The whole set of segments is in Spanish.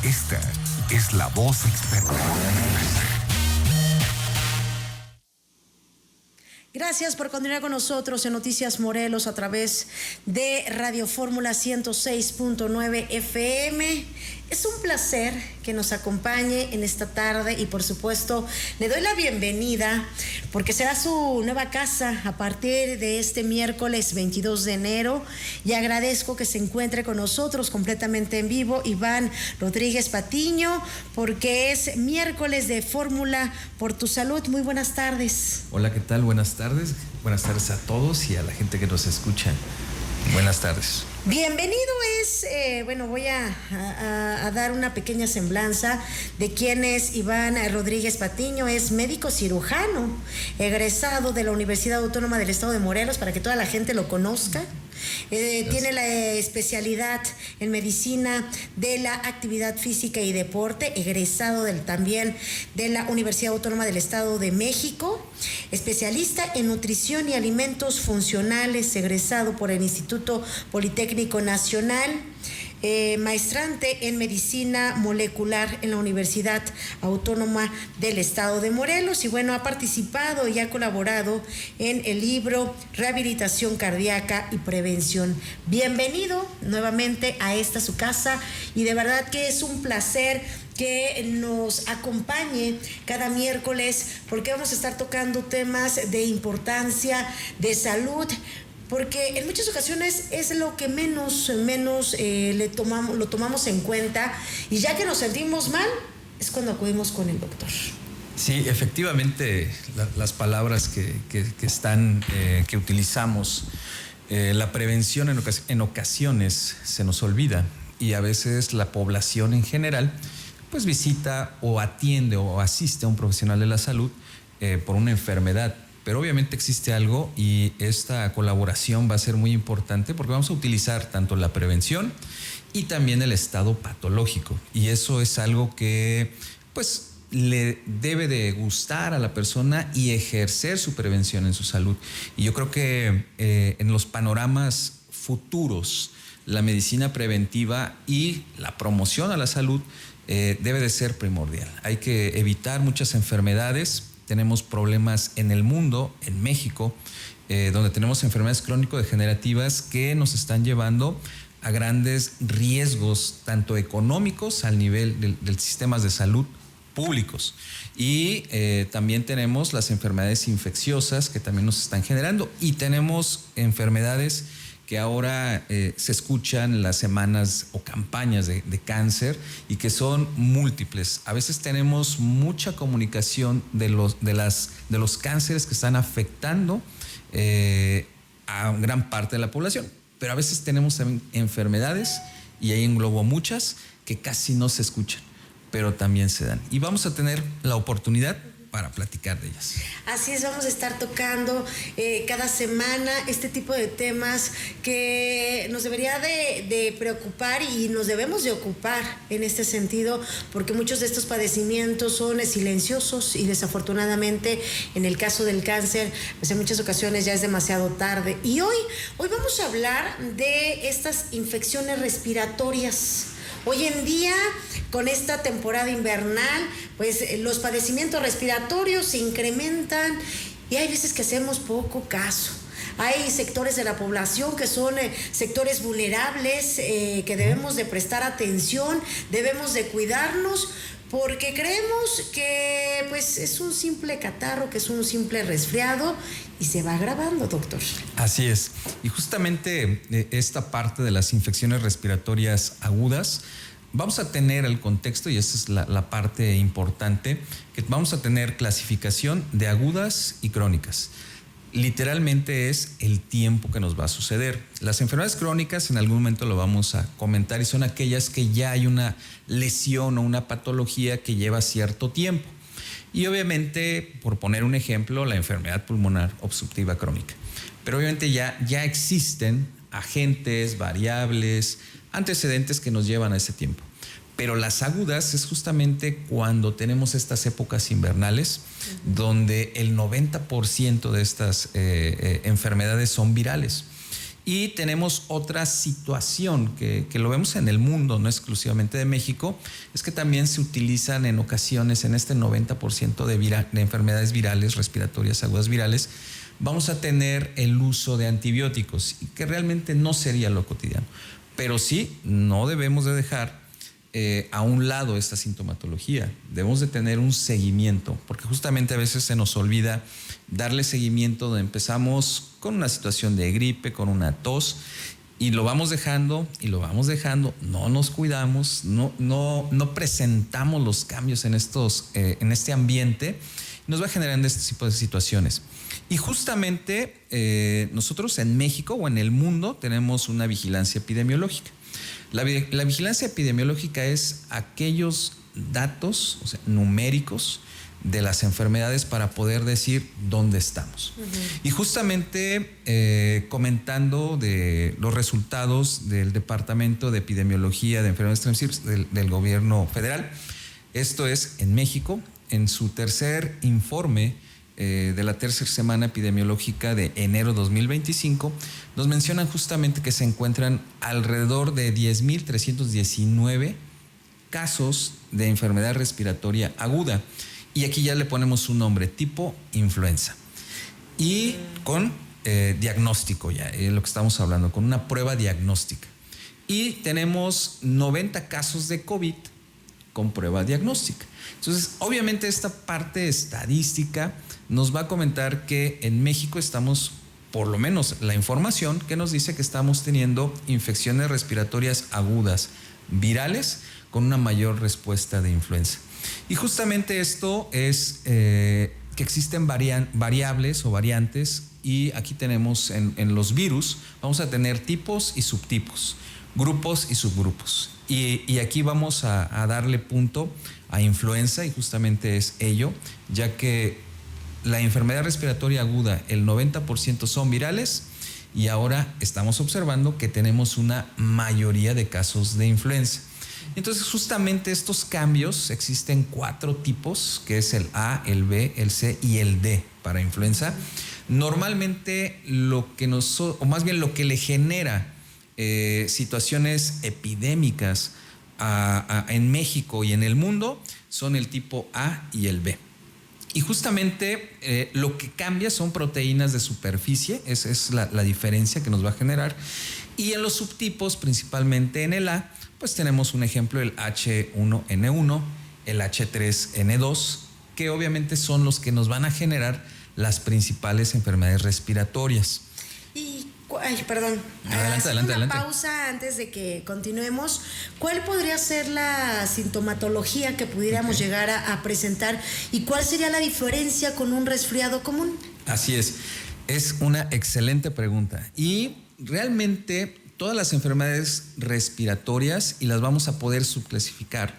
Esta es la voz experta. Gracias por continuar con nosotros en Noticias Morelos a través de Radio Fórmula 106.9 FM. Es un placer que nos acompañe en esta tarde y por supuesto le doy la bienvenida porque será su nueva casa a partir de este miércoles 22 de enero y agradezco que se encuentre con nosotros completamente en vivo Iván Rodríguez Patiño porque es miércoles de Fórmula por tu Salud. Muy buenas tardes. Hola, ¿qué tal? Buenas tardes. Buenas tardes a todos y a la gente que nos escucha. Buenas tardes. Bienvenido voy a dar una pequeña semblanza de quién es Iván Rodríguez Patiño. Es médico cirujano, egresado de la Universidad Autónoma del Estado de Morelos, para que toda la gente lo conozca. Tiene la especialidad en medicina de la actividad física y deporte, egresado también de la Universidad Autónoma del Estado de México, especialista en nutrición y alimentos funcionales, egresado por el Instituto Politécnico Nacional, maestrante en medicina molecular en la Universidad Autónoma del Estado de Morelos y ha participado y ha colaborado en el libro Rehabilitación Cardíaca y Prevención. Bienvenido nuevamente a esta su casa y de verdad que es un placer que nos acompañe cada miércoles porque vamos a estar tocando temas de importancia, de salud, porque en muchas ocasiones es lo que menos lo tomamos en cuenta y ya que nos sentimos mal es cuando acudimos con el doctor. Sí, efectivamente, las palabras que utilizamos, la prevención en ocasiones se nos olvida y a veces la población en general pues visita o atiende o asiste a un profesional de la salud por una enfermedad. Pero obviamente existe algo y esta colaboración va a ser muy importante porque vamos a utilizar tanto la prevención y también el estado patológico. Y eso es algo que pues le debe de gustar a la persona y ejercer su prevención en su salud. Y yo creo que en los panoramas futuros, la medicina preventiva y la promoción a la salud debe de ser primordial. Hay que evitar muchas enfermedades. Tenemos problemas en el mundo, en México, donde tenemos enfermedades crónico-degenerativas que nos están llevando a grandes riesgos, tanto económicos al nivel del sistemas de salud públicos. Y también tenemos las enfermedades infecciosas que también nos están generando. Y tenemos enfermedades que ahora se escuchan en las semanas o campañas de cáncer y que son múltiples. A veces tenemos mucha comunicación de los cánceres que están afectando a gran parte de la población, pero a veces tenemos también enfermedades, y ahí englobo muchas, que casi no se escuchan, pero también se dan. Y vamos a tener la oportunidad para platicar de ellas. Así es, vamos a estar tocando cada semana este tipo de temas que nos debería de preocupar y nos debemos de ocupar en este sentido, porque muchos de estos padecimientos son silenciosos y desafortunadamente en el caso del cáncer, pues en muchas ocasiones ya es demasiado tarde. Y hoy vamos a hablar de estas infecciones respiratorias. Hoy en día, con esta temporada invernal, pues los padecimientos respiratorios se incrementan y hay veces que hacemos poco caso. Hay sectores de la población que son sectores vulnerables, que debemos de prestar atención, debemos de cuidarnos, porque creemos que pues es un simple catarro, que es un simple resfriado y se va agravando, doctor. Así es. Y justamente esta parte de las infecciones respiratorias agudas, vamos a tener el contexto, y esa es la parte importante, que vamos a tener clasificación de agudas y crónicas. Literalmente es el tiempo que nos va a suceder. Las enfermedades crónicas en algún momento lo vamos a comentar y son aquellas que ya hay una lesión o una patología que lleva cierto tiempo. Y obviamente, por poner un ejemplo, la enfermedad pulmonar obstructiva crónica. Pero obviamente ya existen agentes, variables, antecedentes que nos llevan a ese tiempo. Pero las agudas es justamente cuando tenemos estas épocas invernales, donde el 90% de estas enfermedades son virales. Y tenemos otra situación que lo vemos en el mundo, no exclusivamente de México, es que también se utilizan en ocasiones, en este 90% de enfermedades virales, respiratorias agudas virales, vamos a tener el uso de antibióticos, que realmente no sería lo cotidiano. Pero sí, no debemos de dejar a un lado esta sintomatología. Debemos de tener un seguimiento, porque justamente a veces se nos olvida darle seguimiento donde empezamos con una situación de gripe, con una tos, y lo vamos dejando, no nos cuidamos, no presentamos los cambios en este ambiente, nos va generando este tipo de situaciones. Y justamente nosotros en México o en el mundo tenemos una vigilancia epidemiológica. La vigilancia epidemiológica es aquellos datos, o sea, numéricos de las enfermedades para poder decir dónde estamos. Uh-huh. Y justamente comentando de los resultados del Departamento de Epidemiología de Enfermedades Transmisibles del Gobierno Federal, esto es en México, en su tercer informe de la tercera semana epidemiológica de enero 2025, nos mencionan justamente que se encuentran alrededor de 10,319 casos de enfermedad respiratoria aguda. Y aquí ya le ponemos un nombre, tipo influenza. Y con diagnóstico ya, lo que estamos hablando, con una prueba diagnóstica. Y tenemos 90 casos de COVID con prueba diagnóstica. Entonces, obviamente esta parte estadística nos va a comentar que en México estamos, por lo menos la información que nos dice que estamos teniendo infecciones respiratorias agudas, virales, con una mayor respuesta de influenza. Y justamente esto es que existen variables o variantes, y aquí tenemos en los virus, vamos a tener tipos y subtipos, grupos y subgrupos. Y aquí vamos a darle punto a influenza, y justamente es ello, ya que la enfermedad respiratoria aguda, el 90% son virales, y ahora estamos observando que tenemos una mayoría de casos de influenza. Entonces, justamente estos cambios, existen 4 tipos, que es el A, el B, el C y el D para influenza. Normalmente lo que le genera situaciones epidémicas en México y en el mundo son el tipo A y el B. Y justamente lo que cambia son proteínas de superficie, esa es la diferencia que nos va a generar. Y en los subtipos, principalmente en el A, pues tenemos un ejemplo, el H1N1, el H3N2, que obviamente son los que nos van a generar las principales enfermedades respiratorias. Perdón. Adelante. Pausa antes de que continuemos. ¿Cuál podría ser la sintomatología que pudiéramos llegar a presentar, y cuál sería la diferencia con un resfriado común? Así es una excelente pregunta. Y realmente todas las enfermedades respiratorias, y las vamos a poder subclasificar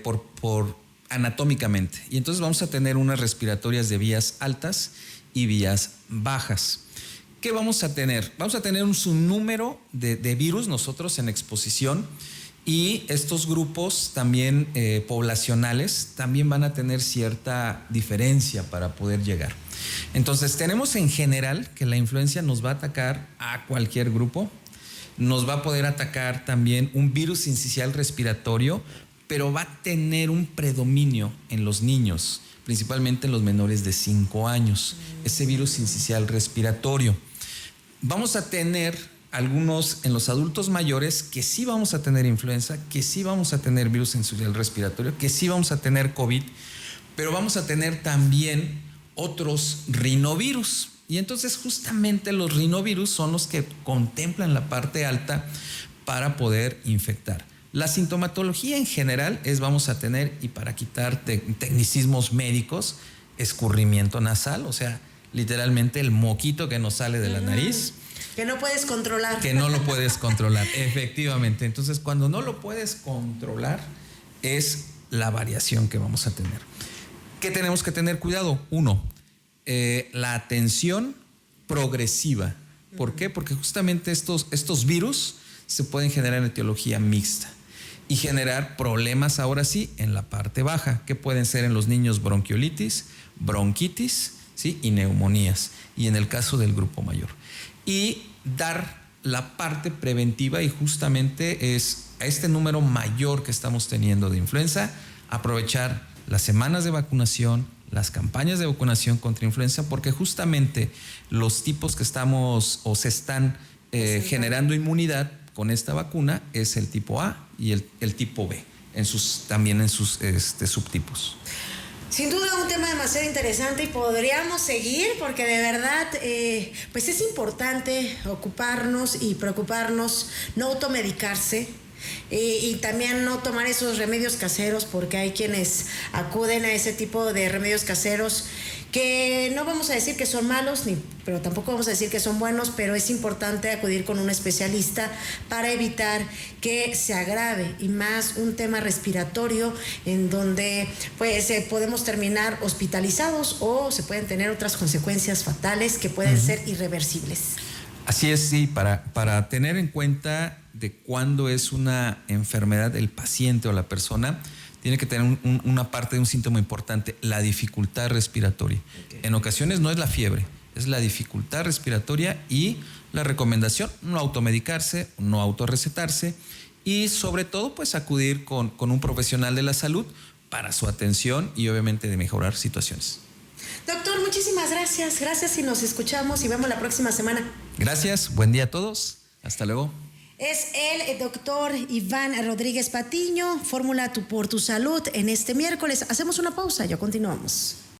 por anatómicamente. Y entonces vamos a tener unas respiratorias de vías altas y vías bajas. ¿Qué vamos a tener? Vamos a tener un subnúmero de virus nosotros en exposición, y estos grupos también poblacionales también van a tener cierta diferencia para poder llegar. Entonces tenemos en general que la influencia nos va a atacar a cualquier grupo, nos va a poder atacar también un virus sincicial respiratorio, pero va a tener un predominio en los niños, principalmente en los menores de 5 años, ese virus sincicial respiratorio. Vamos a tener algunos en los adultos mayores que sí vamos a tener influenza, que sí vamos a tener virus sincicial respiratorio, que sí vamos a tener COVID, pero vamos a tener también otros rinovirus. Y entonces justamente los rinovirus son los que contemplan la parte alta para poder infectar. La sintomatología en general vamos a tener, y para quitar tecnicismos médicos, escurrimiento nasal, o sea, literalmente el moquito que nos sale de la nariz. Que no puedes controlar. Que no lo puedes controlar, efectivamente. Entonces, cuando no lo puedes controlar, es la variación que vamos a tener. ¿Qué tenemos que tener cuidado? 1, la atención progresiva. ¿Por qué? Porque justamente estos virus se pueden generar en etiología mixta y generar problemas, ahora sí, en la parte baja, que pueden ser en los niños bronquiolitis, bronquitis, ¿sí? Y neumonías, y en el caso del grupo mayor. y dar la parte preventiva, y justamente es a este número mayor que estamos teniendo de influenza, aprovechar las semanas de vacunación, las campañas de vacunación contra influenza, porque justamente los tipos que estamos o se están generando inmunidad con esta vacuna es el tipo A y el tipo B, también en sus subtipos. Sin duda un tema demasiado interesante y podríamos seguir porque de verdad pues es importante ocuparnos y preocuparnos, no automedicarse. Y también no tomar esos remedios caseros, porque hay quienes acuden a ese tipo de remedios caseros que no vamos a decir que son malos, pero tampoco vamos a decir que son buenos, pero es importante acudir con un especialista para evitar que se agrave, y más un tema respiratorio en donde pues podemos terminar hospitalizados o se pueden tener otras consecuencias fatales que pueden ser irreversibles. Así es, sí, para tener en cuenta de cuándo es una enfermedad el paciente o la persona, tiene que tener una parte de un síntoma importante, la dificultad respiratoria. Okay. En ocasiones no es la fiebre, es la dificultad respiratoria, y la recomendación, no automedicarse, no autorrecetarse, y sobre todo pues acudir con un profesional de la salud para su atención y obviamente de mejorar situaciones. Doctor, muchísimas gracias. Gracias y nos escuchamos y vemos la próxima semana. Gracias, buen día a todos. Hasta luego. Es el doctor Iván Rodríguez Patiño, Fórmula por tu Salud, en este miércoles. Hacemos una pausa, ya continuamos.